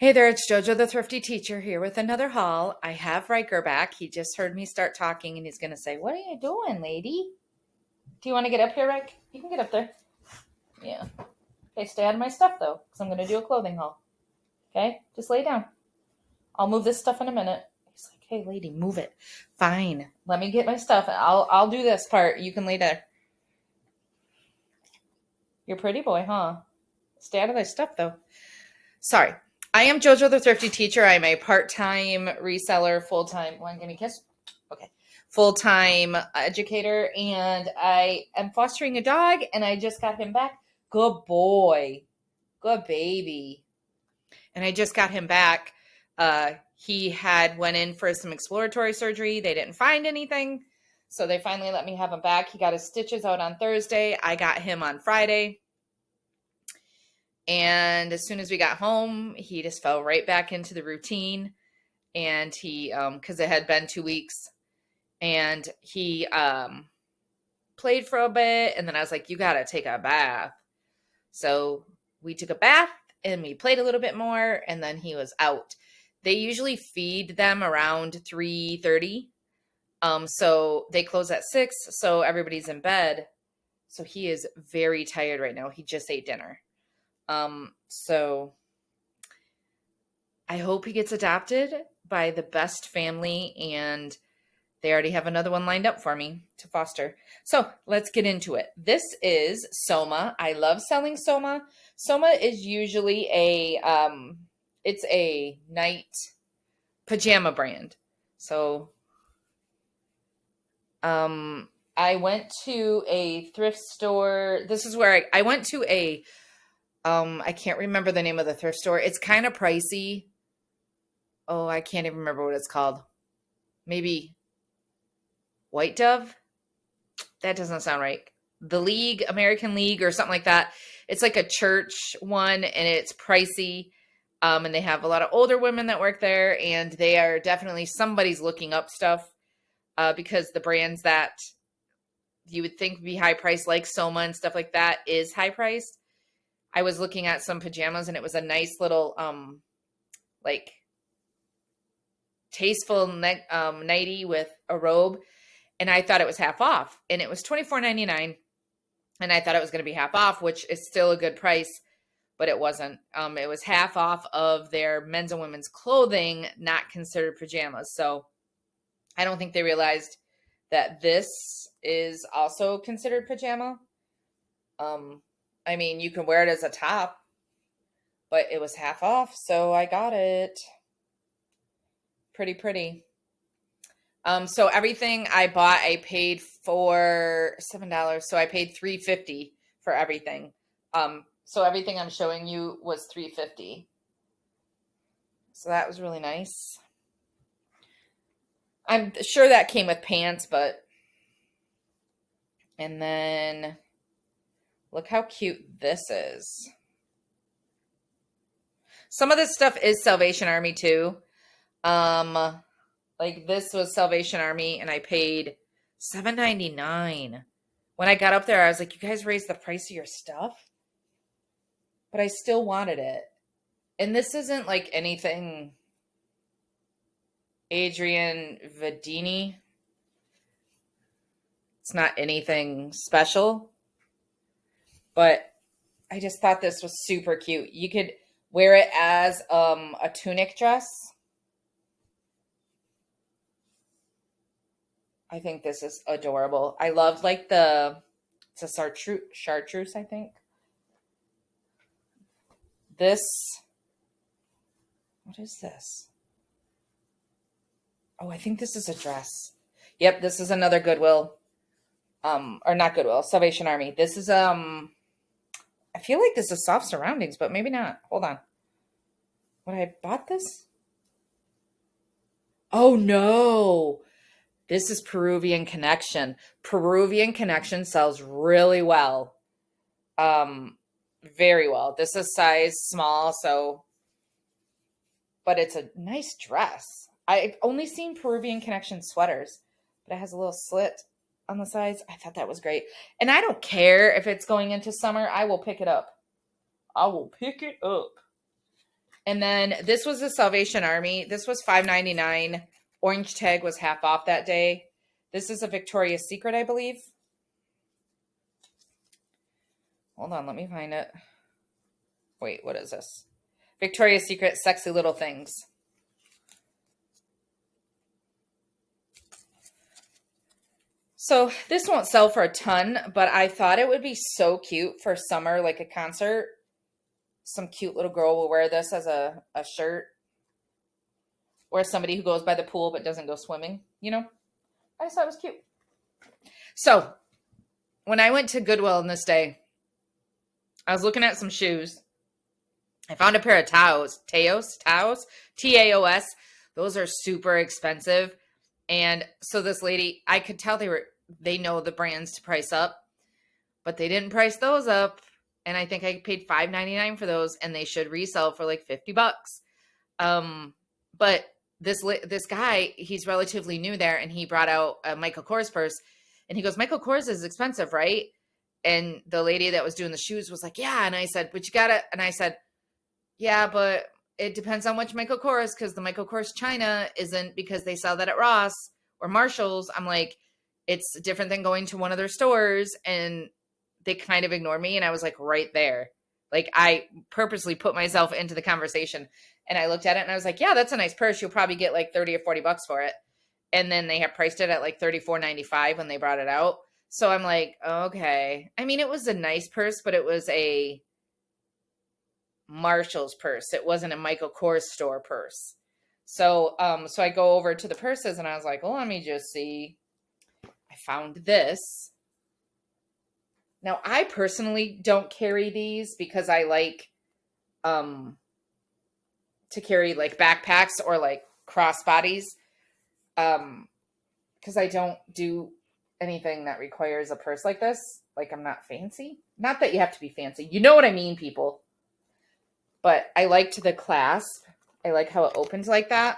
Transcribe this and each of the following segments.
Hey there, it's Jojo the Thrifty Teacher here with another haul. I have Riker back. He just heard me start talking and he's going to say, "What are you doing, lady? Do you want to get up here, Rick? You can get up there." Yeah. Okay, stay out of my stuff though, because I'm going to do a clothing haul. Okay? Just lay down. I'll move this stuff in a minute. He's like, "Hey, lady, move it." Fine. Let me get my stuff. I'll do this part. You can lay there. You're a pretty boy, huh? Stay out of my stuff though. Sorry. I am Jojo the Thrifty Teacher. I'm a part-time reseller, full-time. Want to give me a kiss? Okay. Full-time educator, and I am fostering a dog, and I just got him back. Good boy. Good baby. And I just got him back. He had went in for some exploratory surgery. They didn't find anything, so they finally let me have him back. He got his stitches out on Thursday. I got him on Friday. And as soon as we got home, he just fell right back into the routine. And he, because it had been 2 weeks, and he played for a bit. And then I was like, "You got to take a bath." So we took a bath and we played a little bit more, and then he was out. They usually feed them around 3:30. So they close at 6. So everybody's in bed. So he is very tired right now. He just ate dinner. So I hope he gets adopted by the best family, and they already have another one lined up for me to foster. So let's get into it. This is Soma. I love selling Soma. Soma is usually it's a night pajama brand. So, I went to a thrift store. This is where I went to I can't remember the name of the thrift store. It's kind of pricey. Oh, I can't even remember what it's called. Maybe White Dove? That doesn't sound right. The League, American League, or something like that. It's like a church one, and it's pricey. And they have a lot of older women that work there, and they are definitely somebody's looking up stuff because the brands that you would think would be high priced, like Soma and stuff like that, is high priced. I was looking at some pajamas, and it was a nice little, like, tasteful nightie with a robe, and I thought it was half off, and it was $24.99, and I thought it was going to be half off, which is still a good price, but it wasn't. It was half off of their men's and women's clothing, not considered pajamas, so I don't think they realized that this is also considered pajama. I mean, you can wear it as a top, but it was half off, so I got it. Pretty pretty. So everything I bought, I paid for $7, so I paid $3.50 for everything. So everything I'm showing you was $3.50. So that was really nice. I'm sure that came with pants, but... And then... Look how cute this is. Some of this stuff is Salvation Army too. Like this was Salvation Army, and I paid $7.99. When I got up there, I was like, "You guys raised the price of your stuff?" But I still wanted it. And this isn't like anything Adrian Vadini. It's not anything special. But I just thought this was super cute. You could wear it as a tunic dress. I think this is adorable. I love like it's a chartreuse, I think. This, what is this? Oh, I think this is a dress. Yep, this is another Goodwill. Or not Goodwill, Salvation Army. This is I feel like this is Soft Surroundings, but maybe not. Hold on. Would I bought this? Oh, no. This is Peruvian Connection. Peruvian Connection sells really well. Very well. This is size small, so... But it's a nice dress. I've only seen Peruvian Connection sweaters, but it has a little slit on the sides. I thought that was great. And I don't care if it's going into summer. I will pick it up. I will pick it up. And then this was the Salvation Army. This was $5.99. Orange tag was half off that day. This is a Victoria's Secret, I believe. Hold on, let me find it. Wait, what is this? Victoria's Secret Sexy Little Things. So this won't sell for a ton, but I thought it would be so cute for summer, like a concert. Some cute little girl will wear this as a shirt. Or somebody who goes by the pool but doesn't go swimming, you know? I just thought it was cute. So when I went to Goodwill in this day, I was looking at some shoes. I found a pair of Taos, Taos. Those are super expensive. And so this lady, I could tell they know the brands to price up, but they didn't price those up. And I think I paid $5.99 for those, and they should resell for like $50. But this guy, he's relatively new there, and he brought out a Michael Kors purse, and he goes, Michael Kors is expensive, right? And the lady that was doing the shoes was like, yeah. And I said, but you gotta, and I said, yeah, but it depends on which Michael Kors, because the Michael Kors China isn't, because they sell that at Ross or Marshall's. I'm like, it's different than going to one of their stores. And they kind of ignored me. And I was like, right there. Like, I purposely put myself into the conversation, and I looked at it and I was like, yeah, that's a nice purse. You'll probably get like 30 or 40 bucks for it. And then they had priced it at like $34.95 when they brought it out. So I'm like, okay. I mean, it was a nice purse, but it was a Marshall's purse. It wasn't a Michael Kors store purse. So I go over to the purses, and I was like, well, let me just see. I found this. Now, I personally don't carry these because I like to carry like backpacks or like crossbodies, because I don't do anything that requires a purse like this. Like, I'm not fancy. Not that you have to be fancy. You know what I mean, people. But I liked the clasp. I like how it opens like that.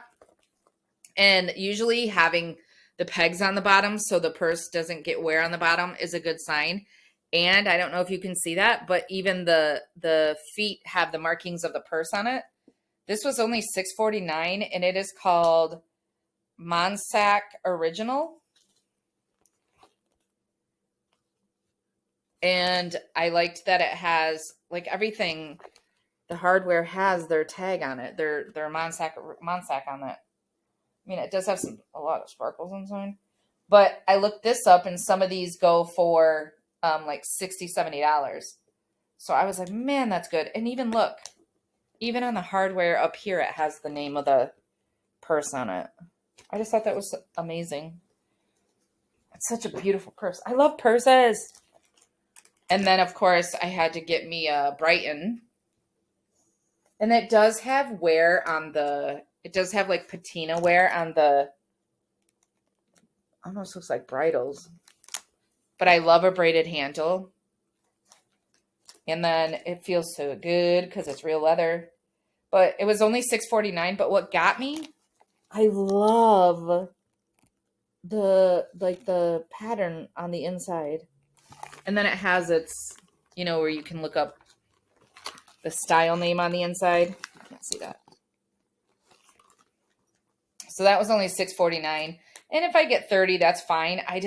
And usually having the pegs on the bottom so the purse doesn't get wear on the bottom is a good sign. And I don't know if you can see that, but even the feet have the markings of the purse on it. This was only $6.49, and it is called Monsac Original. And I liked that it has like everything. The hardware has their tag on it. Their Monsac on it. I mean, it does have a lot of sparkles inside. But I looked this up, and some of these go for like $60, $70. So I was like, man, that's good. And even look, even on the hardware up here, it has the name of the purse on it. I just thought that was amazing. It's such a beautiful purse. I love purses. And then, of course, I had to get me a Brighton. And it does have wear on it does have like patina wear on the, almost looks like bridles. But I love a braided handle. And then it feels so good because it's real leather. But it was only $6.49. But what got me, I love the pattern on the inside. And then it has its, where you can look up the style name on the inside. I can't see that. So that was only $6.49. And if I get 30, that's fine. I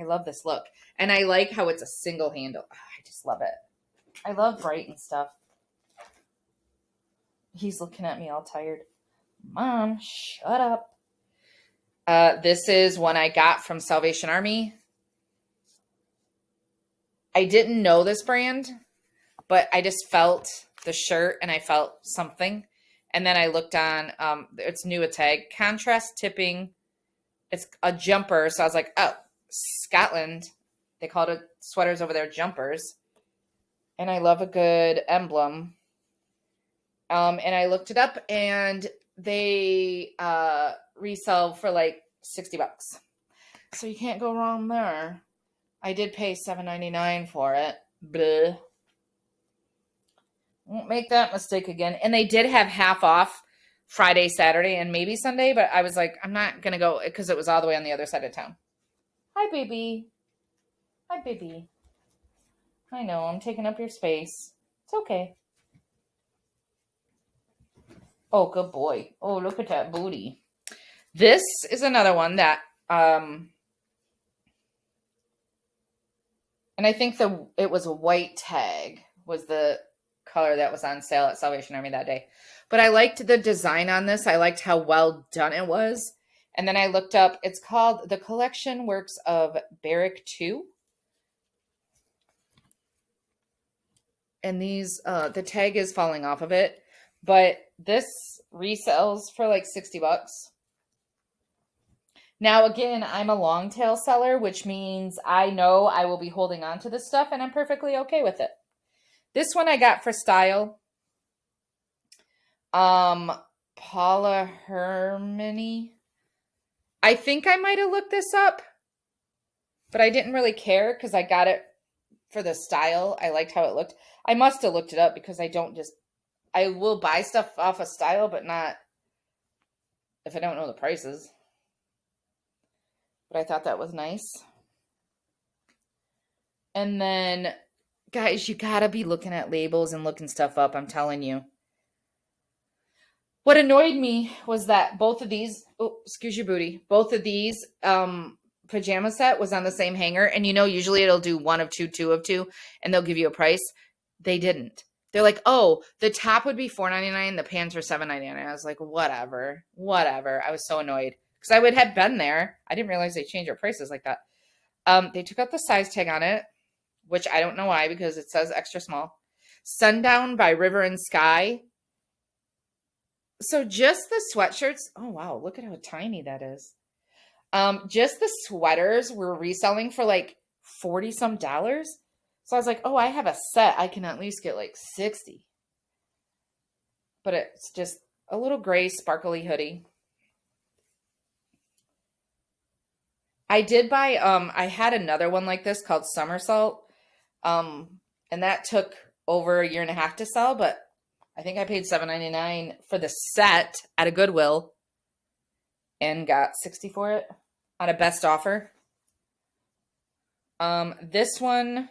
love this look. And I like how it's a single handle. Oh, I just love it. I love Brighton stuff. He's looking at me all tired. Mom, shut up. This is one I got from Salvation Army. I didn't know this brand, but I just felt the shirt and I felt something. And then I looked on, it's new a tag, contrast tipping. It's a jumper. So I was like, oh, Scotland. They called it sweaters over there, jumpers. And I love a good emblem. And I looked it up, and they resell for like $60. So you can't go wrong there. I did pay $7.99 for it. Bleh. Won't make that mistake again. And they did have half off Friday, Saturday, and maybe Sunday, but I was like, I'm not going to go because it was all the way on the other side of town. Hi, baby. Hi, baby. I know, I'm taking up your space. It's okay. Oh, good boy. Oh, look at that booty. This is another one that, and I think it was a white tag was the color that was on sale at Salvation Army that day. But I liked the design on this. I liked how well done it was. And then I looked up, it's called The Collection Works of Barrick 2. And these, the tag is falling off of it. But this resells for like $60. Now, again, I'm a long tail seller, which means I know I will be holding on to this stuff, and I'm perfectly okay with it. This one I got for style. Paula Hermany. I think I might have looked this up, but I didn't really care because I got it for the style. I liked how it looked. I must have looked it up because I will buy stuff off of style, but not if I don't know the prices. But I thought that was nice. And then, guys, you gotta be looking at labels and looking stuff up, I'm telling you. What annoyed me was that both of these, oh, excuse your booty, both of these pajama set was on the same hanger. And usually it'll do 1 of 2, 2 of 2, and they'll give you a price. They didn't. They're like, oh, the top would be $4.99, the pants were $7.99. I was like, whatever. I was so annoyed because I would have been there. I didn't realize they changed their prices like that. They took out the size tag on it, which I don't know why because it says extra small. Sundown by River and Sky. So just the sweatshirts. Oh, wow. Look at how tiny that is. Just the sweaters were reselling for like $40 some. So I was like, oh, I have a set. I can at least get like 60. But it's just a little gray sparkly hoodie. I did buy, I had another one like this called Somersault. And that took over a year and a half to sell, but I think I paid $7.99 for the set at a Goodwill and got $60 for it on a best offer. This one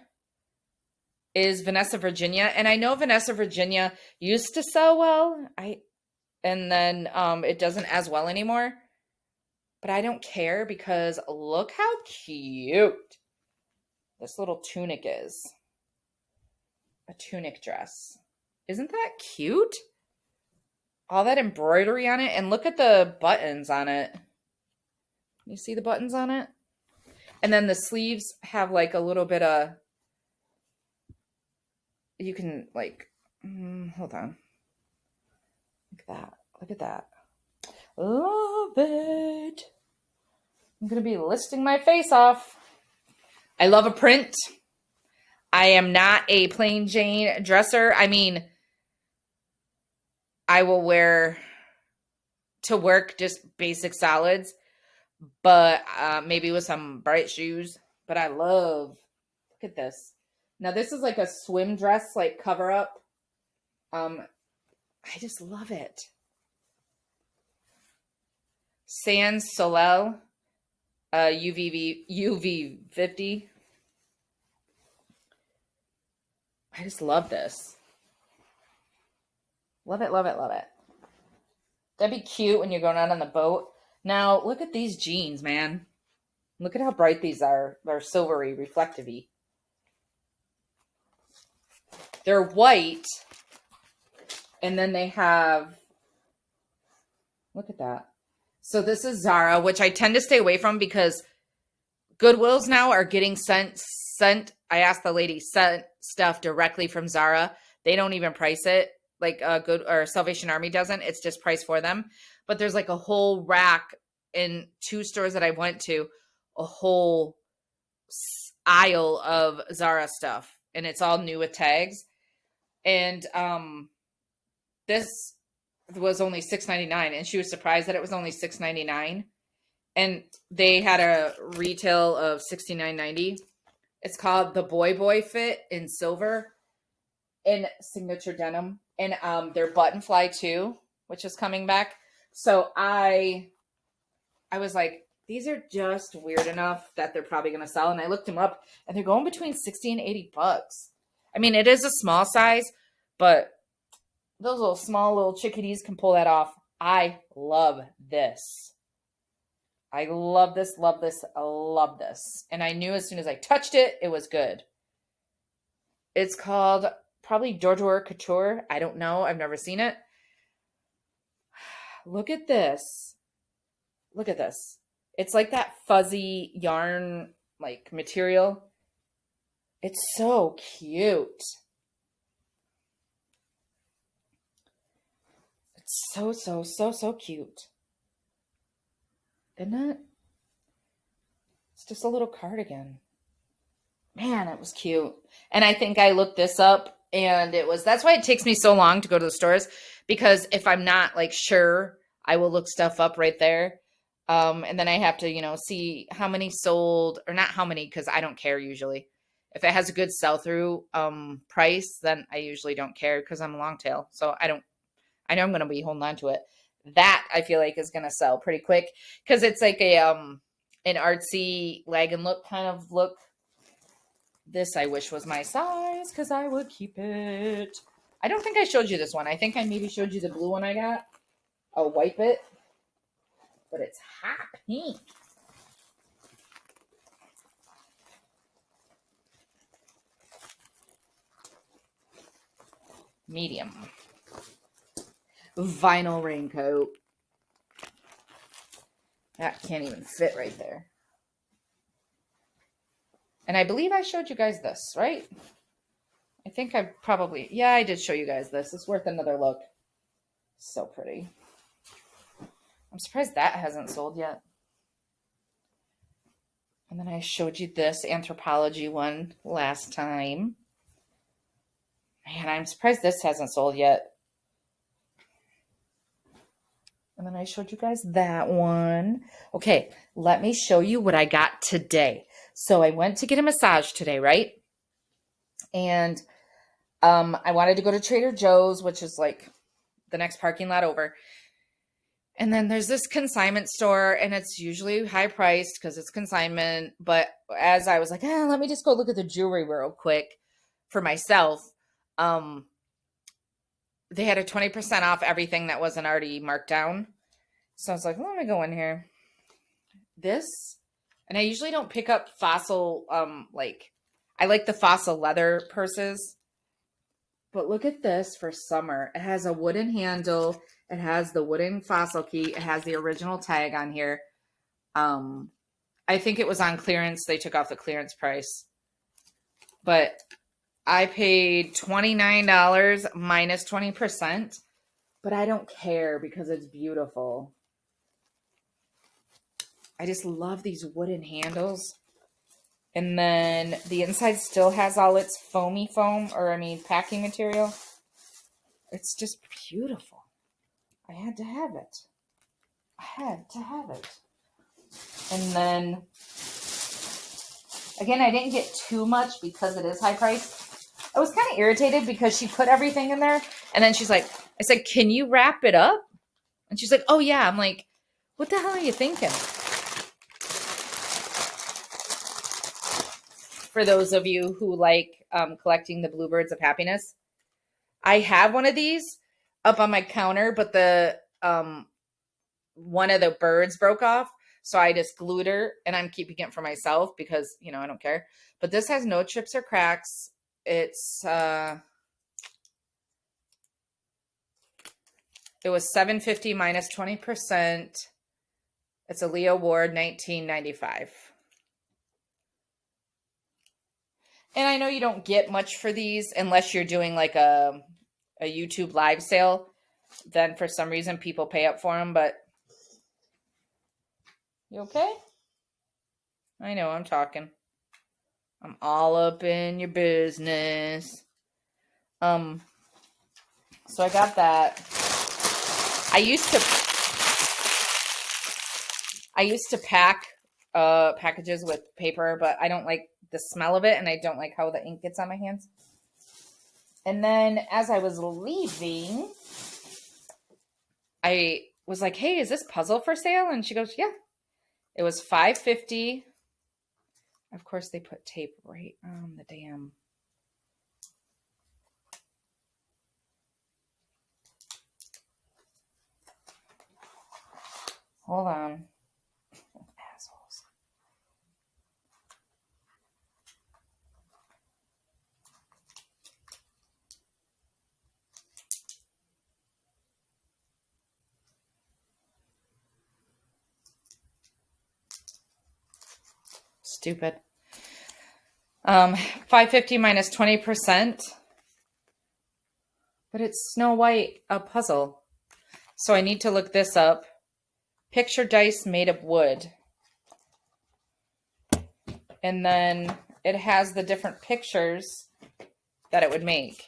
is Vanessa Virginia, and I know Vanessa Virginia used to sell well. And then it doesn't as well anymore. But I don't care because look how cute this little tunic is. A tunic dress. Isn't that cute? All that embroidery on it. And look at the buttons on it. You see the buttons on it? And then the sleeves have like a little bit of... You can like... hold on. Look at that. Love it. I'm going to be listing my face off. I love a print. I am not a plain Jane dresser. I mean... I will wear to work just basic solids, but maybe with some bright shoes. But I love, look at this. Now this is like a swim dress, like cover up. I just love it. Sans Soleil, UV 50. I just love this. Love it, love it, love it. That'd be cute when you're going out on the boat. Now, look at these jeans, man. Look at how bright these are. They're silvery, reflective-y. They're white. And then they have... Look at that. So this is Zara, which I tend to stay away from because Goodwills now are getting sent. I asked the lady, sent stuff directly from Zara. They don't even price it. Like Salvation Army doesn't. It's just priced for them. But there's like a whole rack in 2 stores that I went to, a whole aisle of Zara stuff. And it's all new with tags. And this was only $6.99. And she was surprised that it was only $6.99. And they had a retail of $69.90. It's called the Boy Fit in silver in signature denim. And their button fly too, which is coming back. So I was like, these are just weird enough that they're probably going to sell. And I looked them up and they're going between $60 and $80. I mean, it is a small size, but those little small little chickadees can pull that off. I love this. I love this, love this, love this. And I knew as soon as I touched it, it was good. It's called probably Dordor Couture. I don't know. I've never seen it. Look at this. Look at this. It's like that fuzzy yarn like material. It's so cute. It's so cute. Isn't it? It's just a little cardigan. Man, it was cute. And I think I looked this up and that's why it takes me so long to go to the stores, because if I'm not like sure, I will look stuff up right there. And then I have to, see how many sold, or not how many, because I don't care usually. If it has a good sell through price, then I usually don't care because I'm a long tail. So I know I'm going to be holding on to it. That I feel like is going to sell pretty quick because it's like an artsy lag and look kind of look. This I wish was my size because I would keep it. I don't think I showed you this one. I think I maybe showed you the blue one I got. I'll wipe it. But it's hot pink. Medium. Vinyl raincoat. That can't even fit right there. And I believe I showed you guys this, right? I think I probably, yeah, I did show you guys this. It's worth another look. So pretty. I'm surprised that hasn't sold yet. And then I showed you this Anthropology one last time. Man, I'm surprised this hasn't sold yet. And then I showed you guys that one. Okay, let me show you what I got today. So I went to get a massage today, right? And I wanted to go to Trader Joe's, which is like the next parking lot over. And then there's this consignment store, and it's usually high priced because it's consignment. But as I was like, let me just go look at the jewelry real quick for myself. They had a 20% off everything that wasn't already marked down. So I was like, let me go in here. This, and I usually don't pick up fossil, I like the fossil leather purses. But look at this for summer. It has a wooden handle. It has the wooden fossil key. It has the original tag on here. I think it was on clearance. They took off the clearance price. But I paid $29 minus 20%. But I don't care because it's beautiful. I just love these wooden handles. And then the inside still has all its packing material. It's just beautiful. I had to have it. And then, again, I didn't get too much because it is high price. I was kind of irritated because she put everything in there. And then she's like, I said, can you wrap it up? And she's like, oh, yeah. I'm like, what the hell are you thinking? For those of you who like collecting the Bluebirds of Happiness, I have one of these up on my counter, but the one of the birds broke off. So I just glued her, and I'm keeping it for myself because, I don't care. But this has no chips or cracks. It's, it was $7.50 minus 20%. It's a Leo Ward, $19.95. And I know you don't get much for these unless you're doing like a YouTube live sale. Then for some reason people pay up for them, but you okay? I know I'm talking. I'm all up in your business. So I got that. I used to pack packages with paper, but I don't like the smell of it, and I don't like how the ink gets on my hands. And then as I was leaving, I was like, hey, is this puzzle for sale? And she goes, yeah. It was $5.50. Of course, they put tape right on the damn. Hold on. Assholes. Stupid. 550 minus 20%. But it's Snow White, a puzzle. So I need to look this up. Picture dice made of wood. And then it has the different pictures that it would make.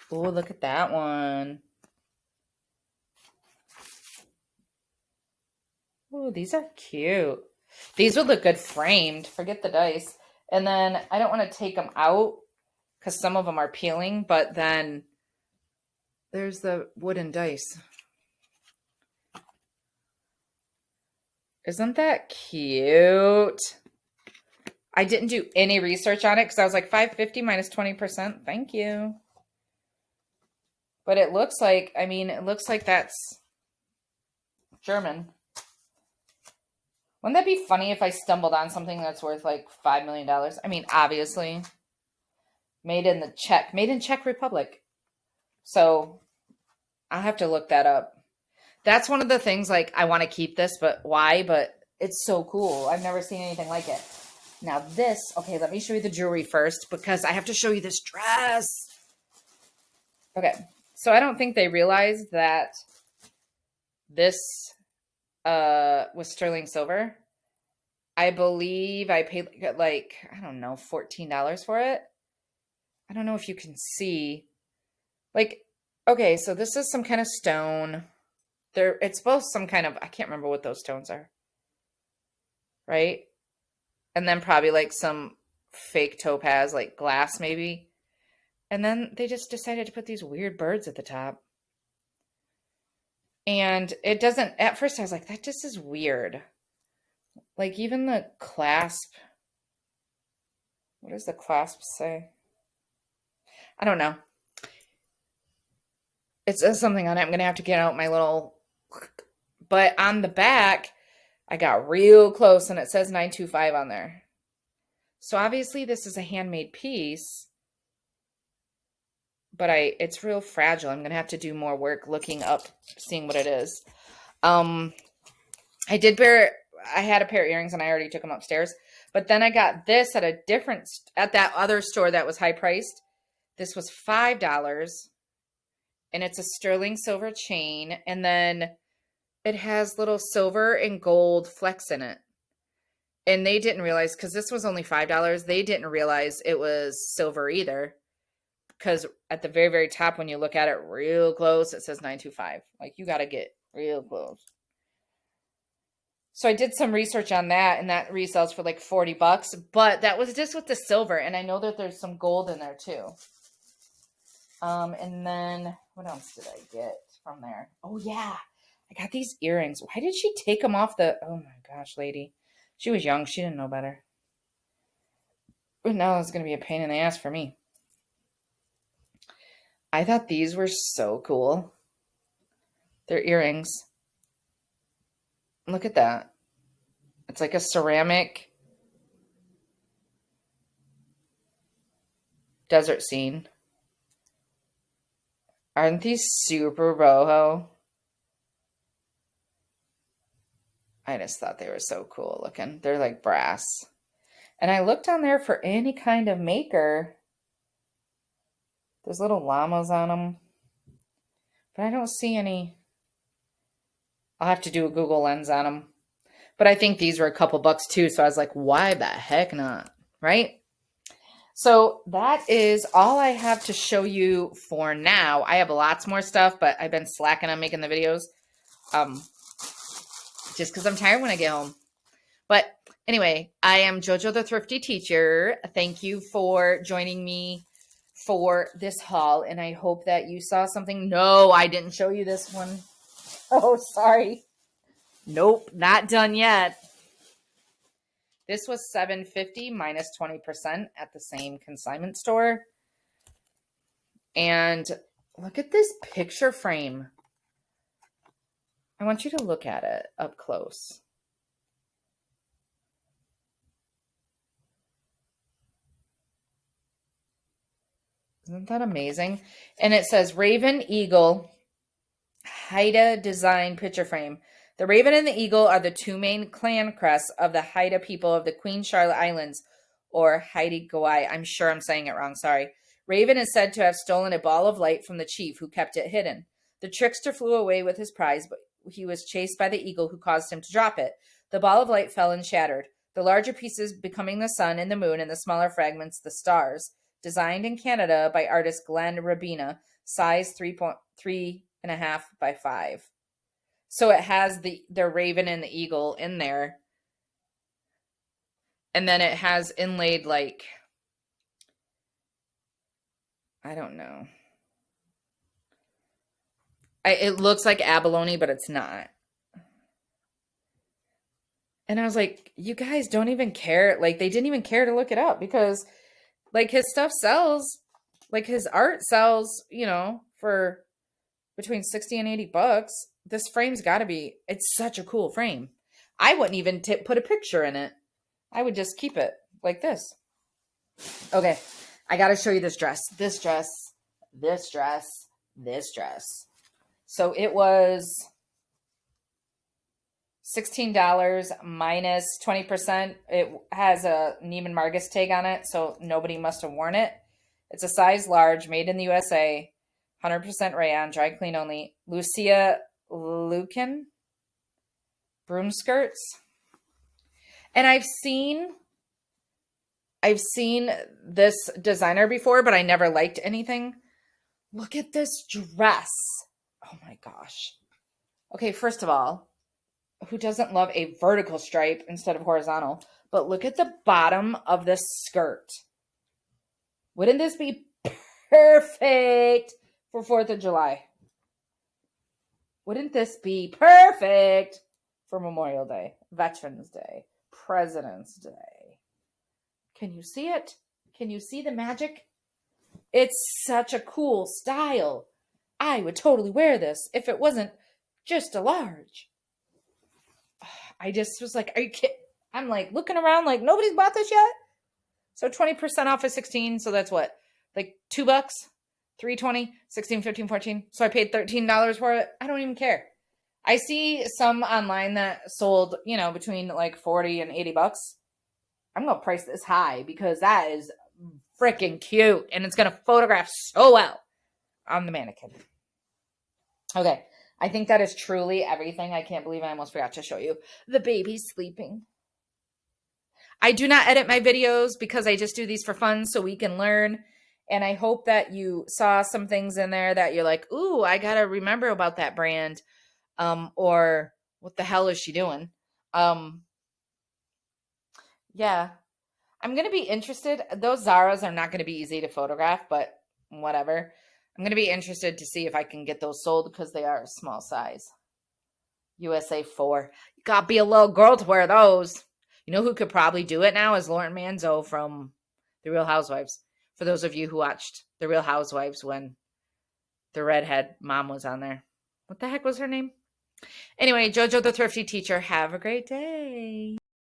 Oh, look at that one. Oh, these are cute. These would look good framed. Forget the dice. And then I don't want to take them out because some of them are peeling, but then there's the wooden dice. Isn't that cute? I didn't do any research on it because I was like 550 minus 20%. Thank you. But it looks like, I mean, it looks like that's German. Wouldn't that be funny if I stumbled on something that's worth like $5 million? I mean, obviously, made in Czech Republic. So I'll have to look that up. That's one of the things, like, I want to keep this, but why? But it's so cool. I've never seen anything like it. Now this, okay, let me show you the jewelry first because I have to show you this dress. Okay, so I don't think they realized that this was sterling silver. I believe I paid like, I don't know, $14 for it. I don't know if you can see. Like, okay, so this is some kind of stone. It's both some kind of, I can't remember what those stones are. Right? And then probably like some fake topaz, like glass maybe. And then they just decided to put these weird birds at the top. And it doesn't, at first I was like, that just is weird. Like even the clasp. What does the clasp say? I don't know. It says something on it. I'm going to have to get out my little, but on the back, I got real close and it says 925 on there. So obviously this is a handmade piece, but it's real fragile. I'm going to have to do more work looking up, seeing what it is. I had a pair of earrings and I already took them upstairs, but then I got this at at that other store that was high priced. This was $5 and it's a sterling silver chain. And then it has little silver and gold flecks in it. And they didn't realize, because this was only $5, they didn't realize it was silver either. Because at the very, very top, when you look at it real close, it says 925. Like, you got to get real close. So I did some research on that, and that resells for like $40. But that was just with the silver, and I know that there's some gold in there too. And then, what else did I get from there? Oh, yeah. I got these earrings. Why did she take them off the... Oh, my gosh, lady. She was young. She didn't know better. But now it's going to be a pain in the ass for me. I thought these were so cool. They're earrings. Look at that. It's like a ceramic desert scene. Aren't these super boho? I just thought they were so cool looking. They're like brass. And I looked on there for any kind of maker. There's little llamas on them. But I don't see any. I'll have to do a Google lens on them. But I think these were a couple bucks too. So I was like, why the heck not? Right? So that is all I have to show you for now. I have lots more stuff, but I've been slacking on making the videos. Just because I'm tired when I get home. But anyway, I am JoJo the Thrifty Teacher. Thank you for joining me for this haul. And I hope that you saw something. No, I didn't show you this one. Oh, sorry. Nope, not done yet. This was $7.50 minus 20% at the same consignment store. And look at this picture frame. I want you to look at it up close. Isn't that amazing? And it says Raven Eagle Haida design picture frame. The raven and the eagle are the two main clan crests of the Haida people of the Queen Charlotte Islands, or Haida Gwaii. I'm sure I'm saying it wrong, sorry. Raven is said to have stolen a ball of light from the chief, who kept it hidden. The trickster flew away with his prize, but he was chased by the eagle, who caused him to drop it. The ball of light fell and shattered, the larger pieces becoming the sun and the moon, and the smaller fragments the stars. Designed in Canada by artist Glenn Rabina, size 3.5 by 5. So it has the raven and the eagle in there. And then it has inlaid, like, I don't know. It looks like abalone, but it's not. And I was like, you guys don't even care. Like, they didn't even care to look it up because, like, his stuff sells. Like, his art sells, you know, for between 60 and 80 bucks. This frame's got to be, it's such a cool frame. I wouldn't even put a picture in it. I would just keep it like this. Okay, I got to show you this dress. This dress, this dress, this dress. So it was $16 minus 20%. It has a Neiman Marcus tag on it, so nobody must have worn it. It's a size large, made in the USA, 100% rayon, dry clean only. Lucia Lucan broom skirts. And I've seen this designer before, but I never liked anything. Look at this dress. Oh my gosh. Okay, first of all, who doesn't love a vertical stripe instead of horizontal? But look at the bottom of this skirt. Wouldn't this be perfect for 4th of July? Wouldn't this be perfect for Memorial Day, Veterans Day, President's Day? Can you see it? Can you see the magic? It's such a cool style. I would totally wear this if it wasn't just a large. I just was like, are you kidding? I'm like looking around like nobody's bought this yet. So 20% off is 16. So that's what? Like $2, $3.20, 16, 15, 14. So I paid $13 for it. I don't even care. I see some online that sold, you know, between like 40 and 80 bucks. I'm going to price this high because that is freaking cute. And it's going to photograph so well on the mannequin. Okay. I think that is truly everything. I can't believe I almost forgot to show you. The baby's sleeping. I do not edit my videos because I just do these for fun so we can learn. And I hope that you saw some things in there that you're like, ooh, I got to remember about that brand. Or what the hell is she doing? Yeah. I'm going to be interested. Those Zaras are not going to be easy to photograph, but whatever. I'm going to be interested to see if I can get those sold because they are a small size. USA 4. You got to be a little girl to wear those. You know who could probably do it now is Lauren Manzo from The Real Housewives. For those of you who watched The Real Housewives when the redhead mom was on there. What the heck was her name? Anyway, JoJo the Thrifty Teacher, have a great day.